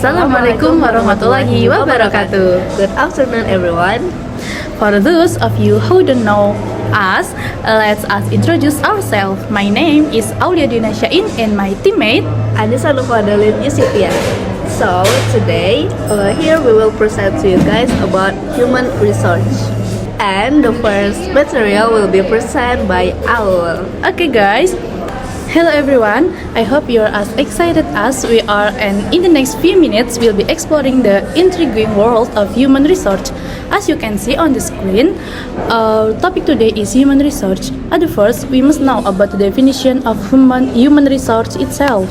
Assalamualaikum warahmatullahi wabarakatuh. Good afternoon, everyone. For those of you who don't know us, let's us introduce ourselves. My name is Aulia Dina Syain and my teammate Anissa Nufadalin Yusipia. So today, here we will present to you guys about human research. And the first material will be presented by Aul. Okay guys, hello everyone. I hope you're as excited as we are, and in the next few minutes we'll be exploring the intriguing world of human research. As you can see on the screen, our topic today is human research. At the first, we must know about the definition of human research itself.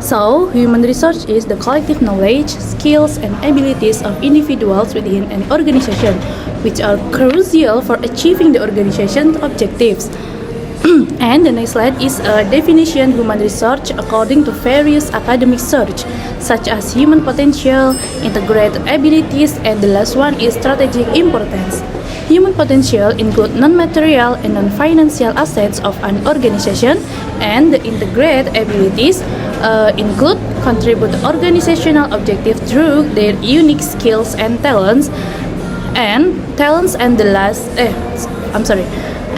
So, human research is the collective knowledge, skills, and abilities of individuals within an organization, which are crucial for achieving the organization's objectives. And the next slide is a definition human research according to various academic search, such as human potential, integrated abilities, and the last one is strategic importance. Human potential include non-material and non-financial assets of an organization, and the integrated abilities include contribute to organizational objectives through their unique skills and talents.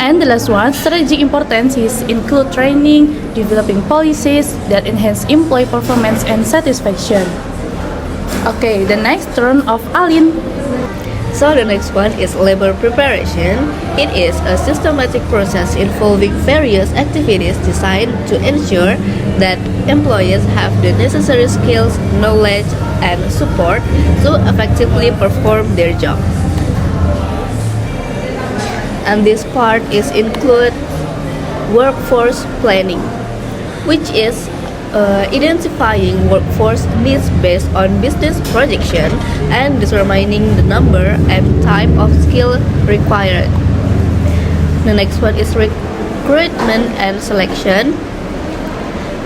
And the last one, strategic importance is include training, developing policies that enhance employee performance and satisfaction. Okay, the next turn of Alin. So the next one is labor preparation. It is a systematic process involving various activities designed to ensure that employees have the necessary skills, knowledge, and support to effectively perform their job. And this part is include workforce planning, which is identifying workforce needs based on business projection and determining the number and type of skill required. The next one is recruitment and selection.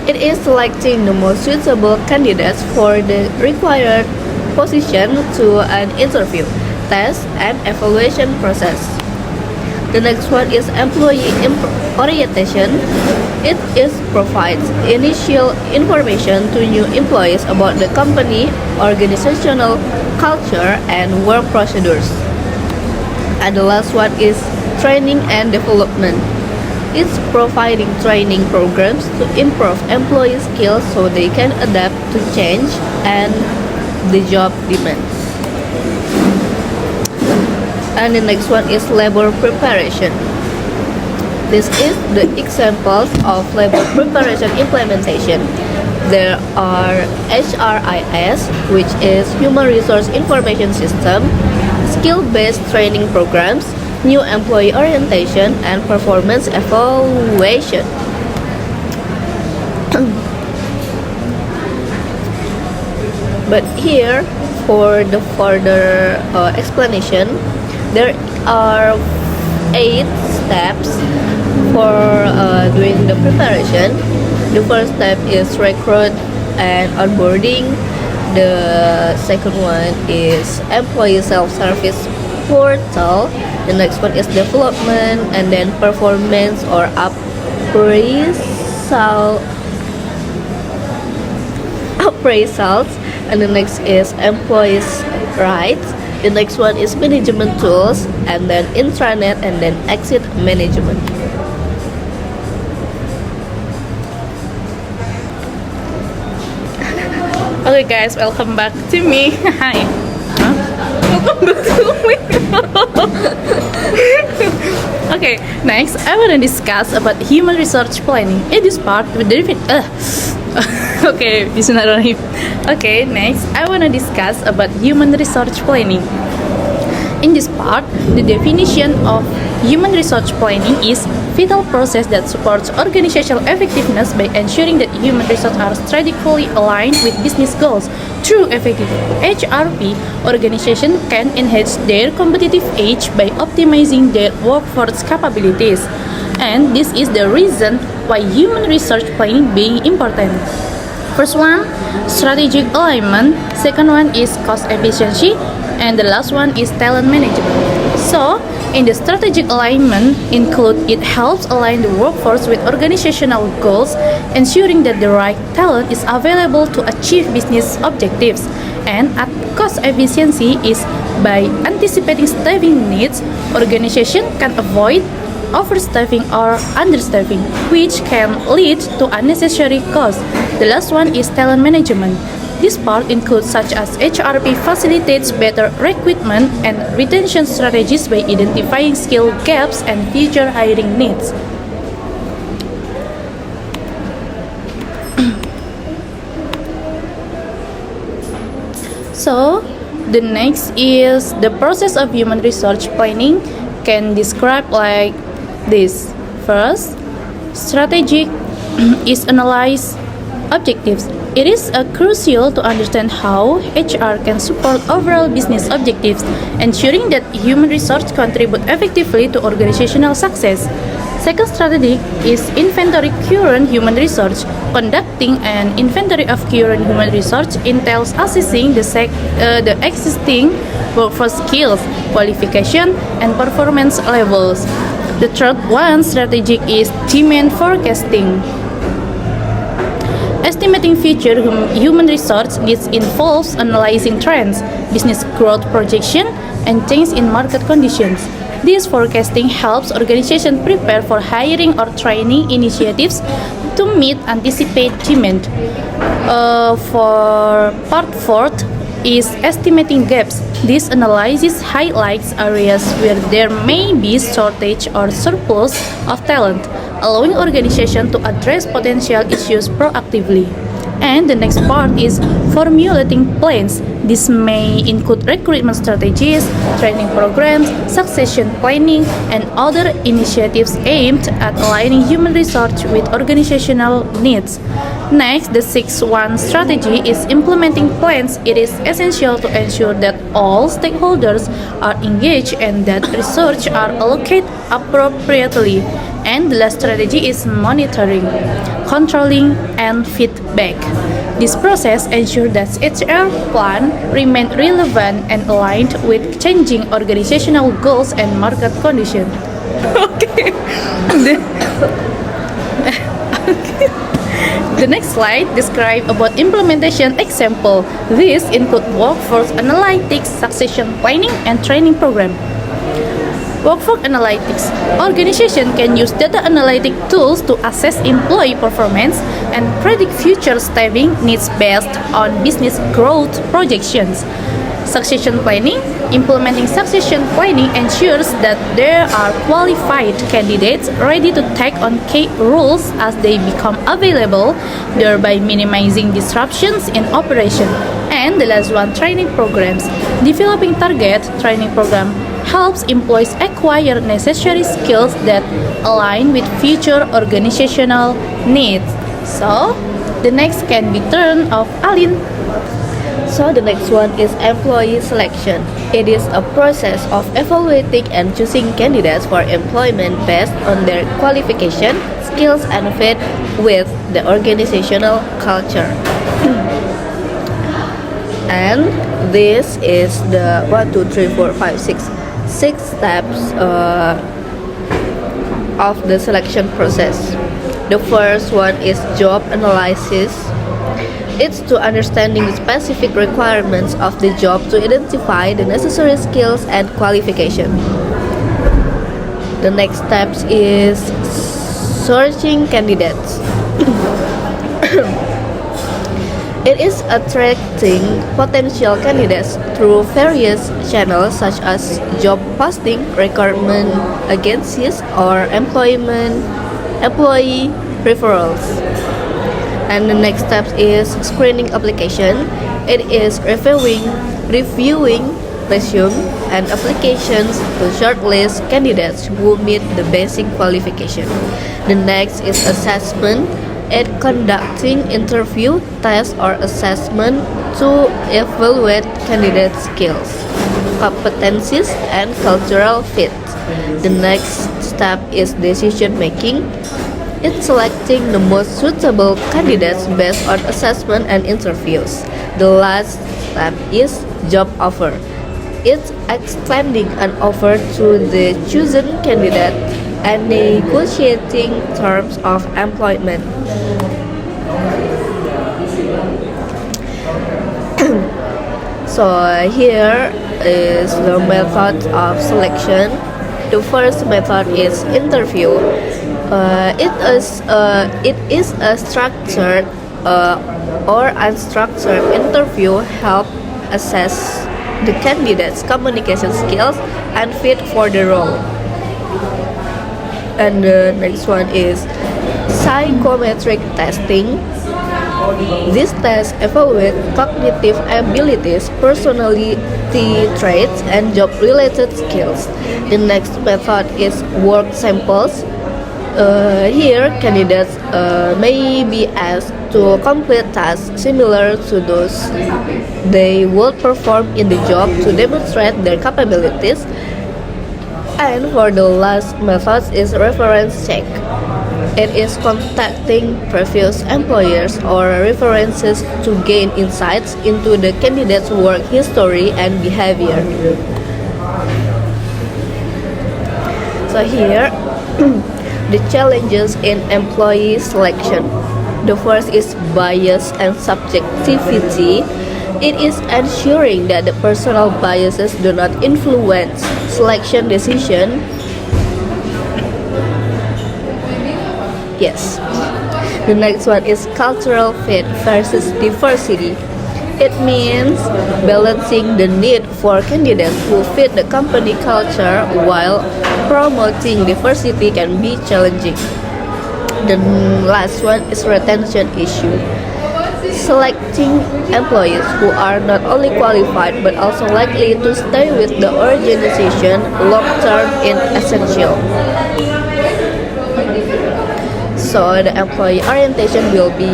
It is selecting the most suitable candidates for the required position to an interview, test, and evaluation process. The next one is employee orientation. It provides initial information to new employees about the company, organizational culture, and work procedures. And the last one is training and development. It's providing training programs to improve employee skills so they can adapt to change and the job demands. And the next one is labor preparation. This is the examples of labor preparation implementation. There are HRIS, which is Human Resource Information System, skill-based training programs, new employee orientation, and performance evaluation. But here, for the further explanation, there are 8 steps for doing the preparation. The first step is recruit and onboarding. The second one is employee self-service portal. The next one is development, and then performance or appraisals. And the next is employees' rights. The next one is management tools, and then intranet, and then exit management. Okay guys, welcome back to me. Hi. Welcome back to me. Okay, next I want to discuss about human research planning. In this part, Okay, bismillahirrahmanirrahim. Okay, next I want to discuss about human research planning. In this part, the definition of human research planning is vital process that supports organizational effectiveness by ensuring that human resources are strategically aligned with business goals. Through effective HRP, organizations can enhance their competitive edge by optimizing their workforce capabilities. And this is the reason why human research planning being important. First one, strategic alignment. Second one is cost efficiency. And the last one is talent management. So, In the strategic alignment include it helps align the workforce with organizational goals, ensuring that the right talent is available to achieve business objectives. And at cost efficiency is by anticipating staffing needs, organization can avoid overstaffing or understaffing, which can lead to unnecessary costs. The last one is talent management. This part includes such as HRP facilitates better recruitment and retention strategies by identifying skill gaps and future hiring needs. So, the next is the process of human resource planning can describe like this. First, strategic is analyze objectives. It is crucial to understand how HR can support overall business objectives, ensuring that human resource contribute effectively to organizational success. Second strategy is inventory current human resource. Conducting an inventory of current human resource entails assessing the existing workforce skills, qualification, and performance levels. The third one strategic is demand forecasting. Estimating future human resource needs involves analyzing trends, business growth projection, and change in market conditions. This forecasting helps organizations prepare for hiring or training initiatives to meet anticipated demand. For part fourth is estimating gaps. This analysis highlights areas where there may be shortage or surplus of talent, allowing organizations to address potential issues proactively. And the next part is formulating plans. This may include recruitment strategies, training programs, succession planning, and other initiatives aimed at aligning human resource with organizational needs. Next, the sixth one strategy is implementing plans. It is essential to ensure that all stakeholders are engaged and that resources are allocated appropriately. And the last strategy is monitoring, controlling, and feedback. This process ensures that HR plan remain relevant and aligned with changing organizational goals and market conditions. Okay. The next slide describes about implementation example. These include workforce analytics, succession planning, and training program. Workforce analytics. Organization can use data analytic tools to assess employee performance and predict future staffing needs based on business growth projections. Succession planning. Implementing succession planning ensures that there are qualified candidates ready to take on key roles as they become available, thereby minimizing disruptions in operation. And the last one, training programs. Developing target training program helps employees acquire necessary skills that align with future organizational needs. So, the next can be turn of Alin. So the next one is employee selection. It is a process of evaluating and choosing candidates for employment based on their qualification, skills, and fit with the organizational culture. And this is the 6 steps of the selection process. The first one is job analysis. It's to understanding the specific requirements of the job to identify the necessary skills and qualification. The next step is searching candidates. It is attracting potential candidates through various channels such as job posting, recruitment agencies, or employee referrals. And the next step is screening application. It is reviewing resume and applications to shortlist candidates who meet the basic qualification. The next is assessment. It conducting interview, test, or assessment to evaluate candidate skills, competencies, and cultural fit. The next step is decision making. It's selecting the most suitable candidates based on assessment and interviews. The last step is job offer. It's extending an offer to the chosen candidate and negotiating terms of employment. So here is the method of selection. The first method is interview. It is a structured or unstructured interview help assess the candidate's communication skills and fit for the role. And the next one is psychometric testing. This test evaluates cognitive abilities, personality traits, and job-related skills. The next method is work samples. Here, candidates may be asked to complete tasks similar to those they would perform in the job to demonstrate their capabilities. And for the last method is reference check. It is contacting previous employers or references to gain insights into the candidate's work history and behavior. So here, the challenges in employee selection. The first is bias and subjectivity. It is ensuring that the personal biases do not influence selection decision. Yes. The next one is cultural fit versus diversity. It means balancing the need for candidates who fit the company culture while promoting diversity can be challenging. The last one is retention issue. Selecting employees who are not only qualified but also likely to stay with the organization long term is essential. So the employee orientation will be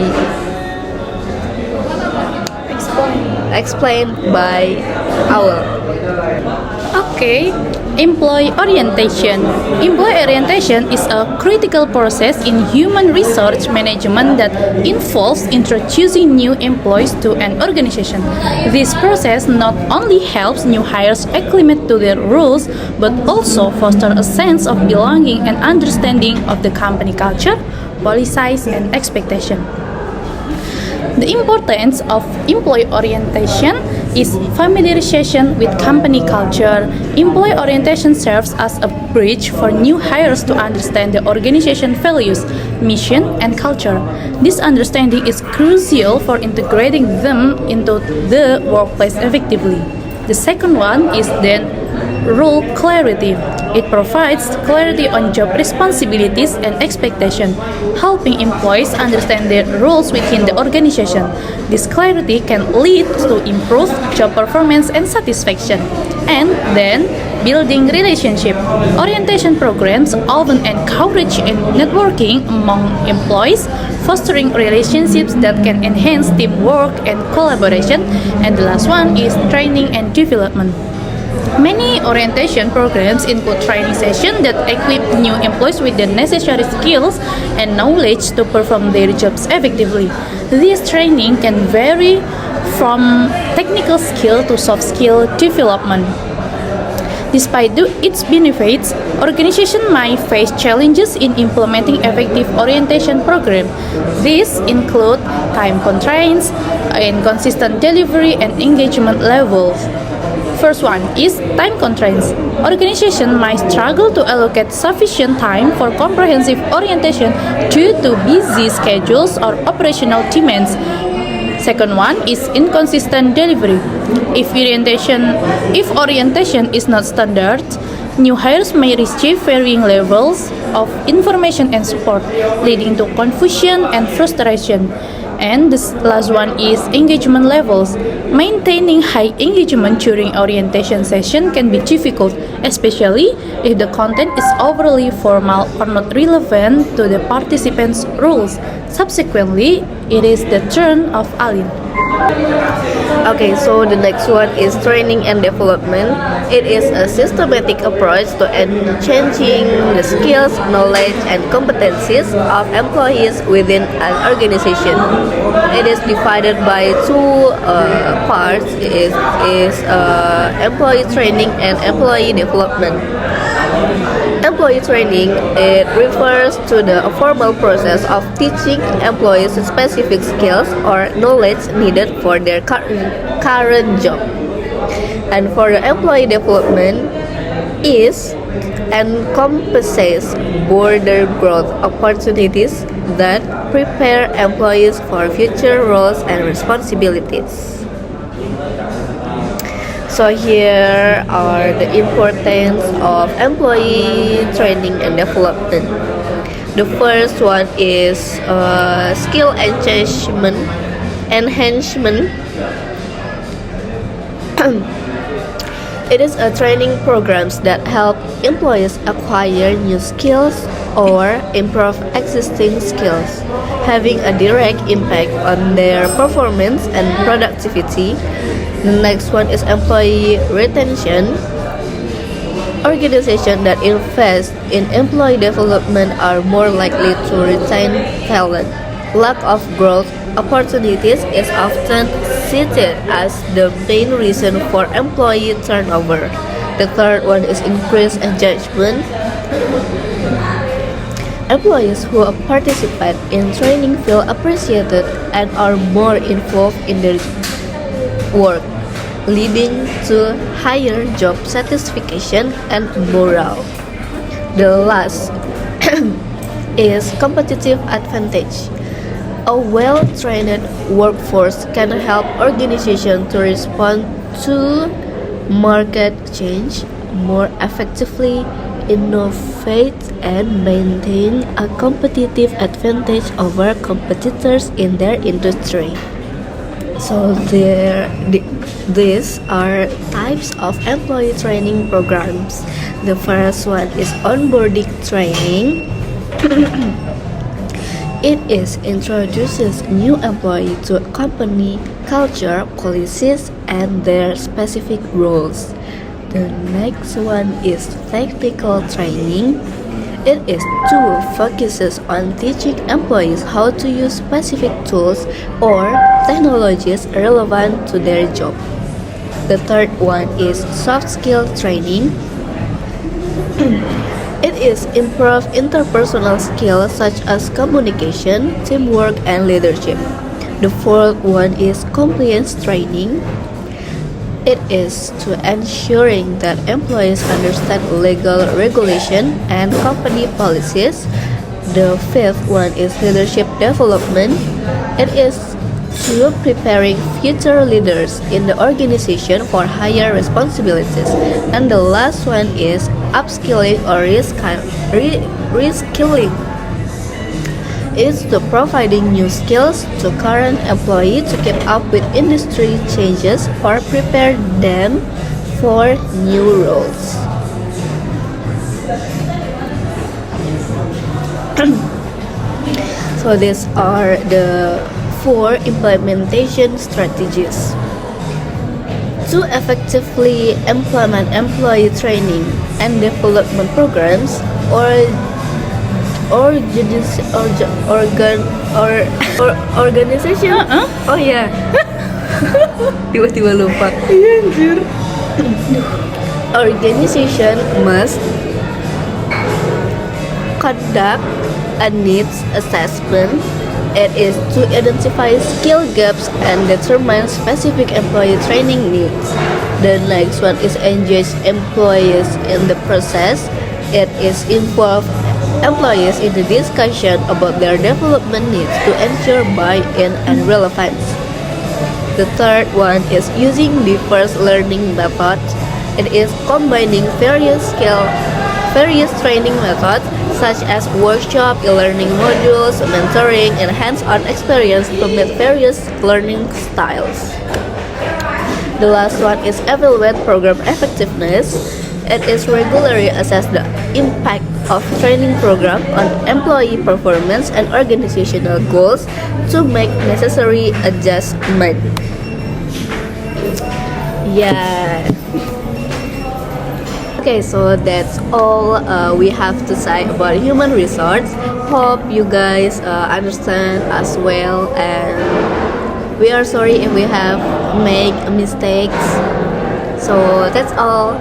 explained by Owl. Okay, employee orientation. Employee orientation is a critical process in human resource management that involves introducing new employees to an organization. This process not only helps new hires acclimate to their roles, but also foster a sense of belonging and understanding of the company culture, policies, and expectation. The importance of employee orientation is familiarization with company culture. Employee orientation serves as a bridge for new hires to understand the organization values, mission, and culture. This understanding is crucial for integrating them into the workplace effectively. The second one is then role clarity. It provides clarity on job responsibilities and expectations, helping employees understand their roles within the organization. This clarity can lead to improved job performance and satisfaction. And then, building relationship. Orientation programs often encourage networking among employees, fostering relationships that can enhance teamwork and collaboration. And the last one is training and development. Many orientation programs include training sessions that equip new employees with the necessary skills and knowledge to perform their jobs effectively. This training can vary from technical skill to soft skill development. Despite its benefits, organizations might face challenges in implementing effective orientation programs. These include time constraints, inconsistent delivery, and engagement levels. First one is time constraints. Organizations might struggle to allocate sufficient time for comprehensive orientation due to busy schedules or operational demands. Second one is inconsistent delivery. If orientation is not standard, new hires may receive varying levels of information and support, leading to confusion and frustration. And the last one is engagement levels. Maintaining high engagement during orientation session can be difficult, especially if the content is overly formal or not relevant to the participants' roles. Subsequently, it is the turn of Alin. Okay, so the next one is training and development. It is a systematic approach to enhancing the skills, knowledge, and competencies of employees within an organization. It is divided by two parts: is employee training and employee development. Employee training, it refers to the formal process of teaching employees specific skills or knowledge needed for their current job. And for the employee development is encompasses broader growth opportunities that prepare employees for future roles and responsibilities. So here are the importance of employee training and development. The first one is skill enhancement. It is a training programs that help employees acquire new skills or improve existing skills, having a direct impact on their performance and productivity. The next one is employee retention. Organizations that invest in employee development are more likely to retain talent. Lack of growth opportunities is often cited as the main reason for employee turnover. The third one is increased engagement. Employees who participate in training feel appreciated and are more involved in their work, leading to higher job satisfaction and morale. The last is competitive advantage. A well-trained workforce can help organizations to respond to market change more effectively, innovate, and maintain a competitive advantage over competitors in their industry. So these are types of employee training programs. The first one is onboarding training. It introduces new employee to company culture, policies, and their specific roles. The next one is technical training. It focuses on teaching employees how to use specific tools or technologies relevant to their job. The third one is soft skill training. It improves interpersonal skills such as communication, teamwork, and leadership. The fourth one is compliance training. It is to ensuring that employees understand legal regulation and company policies. The fifth one is leadership development. It is to preparing future leaders in the organization for higher responsibilities. And the last one is upskilling or reskilling. It's to providing new skills to current employees to keep up with industry changes or prepare them for new roles. So these are the 4 implementation strategies. To effectively implement employee training and development programs organization. Oh ya. Tiba-tiba lupa. Iya anjir. Organization must conduct a needs assessment. It is to identify skill gaps and determine specific employee training needs. The next one is engage employees in the process. It is involve employees in the discussion about their development needs to ensure buy-in and relevance. The third one is using diverse learning methods. It is combining various training methods such as workshop, e-learning modules, mentoring, and hands-on experience to meet various learning styles. The last one is evaluate program effectiveness. It is regularly assess the impact of training program on employee performance and organizational goals to make necessary adjustment. Yeah. Okay, so that's all we have to say about human resource. Hope you guys understand as well, and we are sorry if we have make mistakes. So that's all.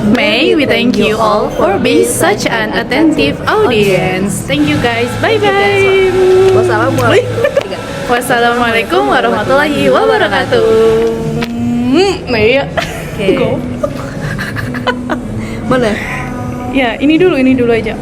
May we thank you all for being such an attentive audience. Thank you guys. Bye bye. Wassalamualaikum. Wassalamualaikum warahmatullahi wabarakatuh. Iya. Oke. Mana? Ya, ini dulu aja.